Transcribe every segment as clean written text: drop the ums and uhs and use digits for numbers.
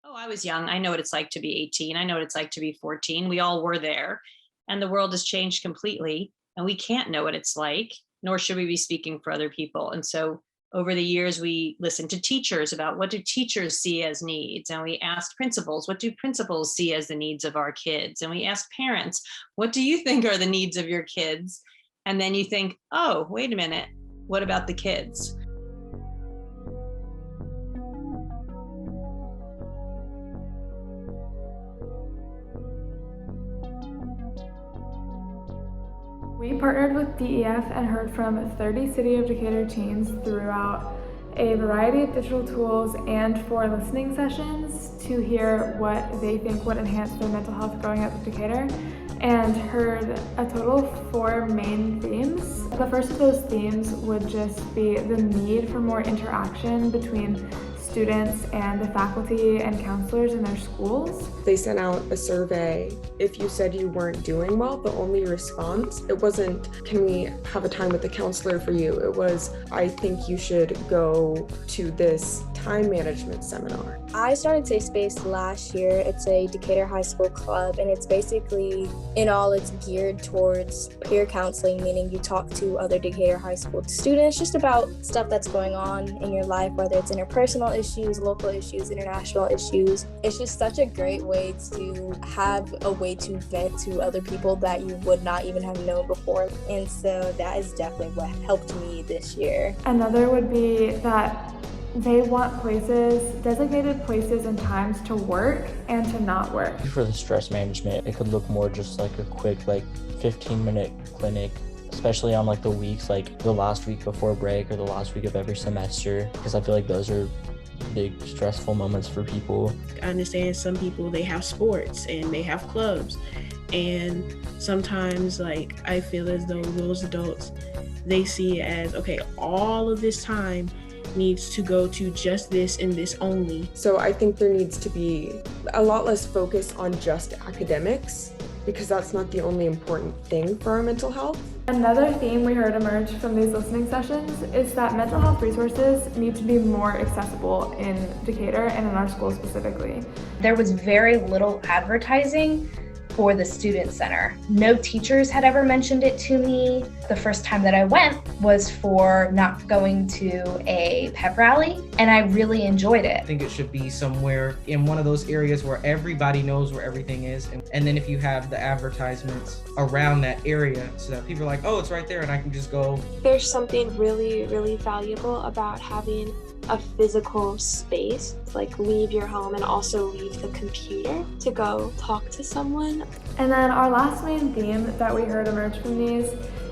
Oh, I was young. I know what it's like to be 18. I know what it's like to be 14. We all were there, and the world has changed completely, and we can't know what it's like, nor should we be speaking for other people. And so over the years, we listened to teachers about what do teachers see as needs, and we asked principals, what do principals see as the needs of our kids? And we asked parents, what do you think are the needs of your kids? And then you think, oh, wait a minute, what about the kids? We partnered with DEF and heard from 30 City of Decatur teens throughout a variety of digital tools and 4 listening sessions to hear what they think would enhance their mental health growing up in Decatur, and heard a total of 4 main themes. The first of those themes would just be the need for more interaction between students and the faculty and counselors in their schools. They sent out a survey. If you said you weren't doing well, the only response, it wasn't, can we have a time with the counselor for you? It was, I think you should go to this time management seminar. I started Safe Space last year. It's a Decatur High School club, and it's basically, it's geared towards peer counseling, meaning you talk to other Decatur High School students just about stuff that's going on in your life, whether it's interpersonal issues, local issues, international issues. It's just such a great way to have a way to vent to other people that you would not even have known before. And so that is definitely what helped me this year. Another would be that they want designated places and times to work and to not work. For the stress management, it could look more just like a quick 15-minute clinic, especially on the weeks, like the last week before break or the last week of every semester, because I feel like those are big stressful moments for people. I understand some people, they have sports and they have clubs, and sometimes I feel as though those adults, they see it as, okay, all of this time needs to go to just this and this only. So I think there needs to be a lot less focus on just academics, because that's not the only important thing for our mental health. Another theme we heard emerge from these listening sessions is that mental health resources need to be more accessible in Decatur and in our school specifically. There was very little advertising for the student center. No teachers had ever mentioned it to me. The first time that I went was for not going to a pep rally, and I really enjoyed it. I think it should be somewhere in one of those areas where everybody knows where everything is. And then if you have the advertisements around that area so that people are like, oh, it's right there and I can just go. There's something really, really valuable about having a physical space, leave your home and also leave the computer to go talk to someone. And then our last main theme that we heard emerge from these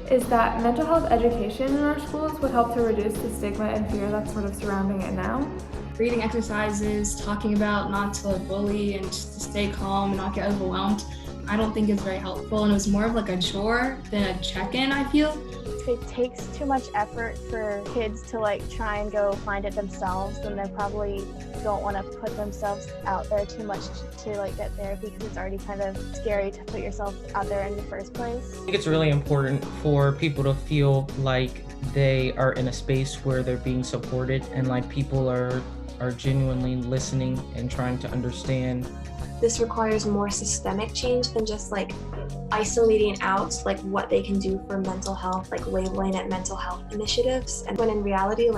is that mental health education in our schools would help to reduce the stigma and fear that's sort of surrounding it now. Breathing exercises, talking about not to bully and just to stay calm and not get overwhelmed, I don't think is very helpful, and it was more of a chore than a check-in, I feel. If it takes too much effort for kids to try and go find it themselves, then they probably don't want to put themselves out there too much to get therapy, because it's already kind of scary to put yourself out there in the first place. I think it's really important for people to feel like they are in a space where they're being supported and people are genuinely listening and trying to understand. This requires more systemic change than just isolating out what they can do for mental health, labeling it mental health initiatives, and when in reality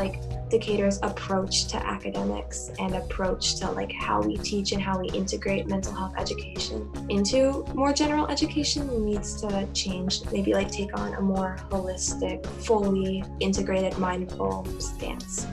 Decatur's approach to academics and approach to how we teach and how we integrate mental health education into more general education needs to change, maybe take on a more holistic, fully integrated, mindful stance.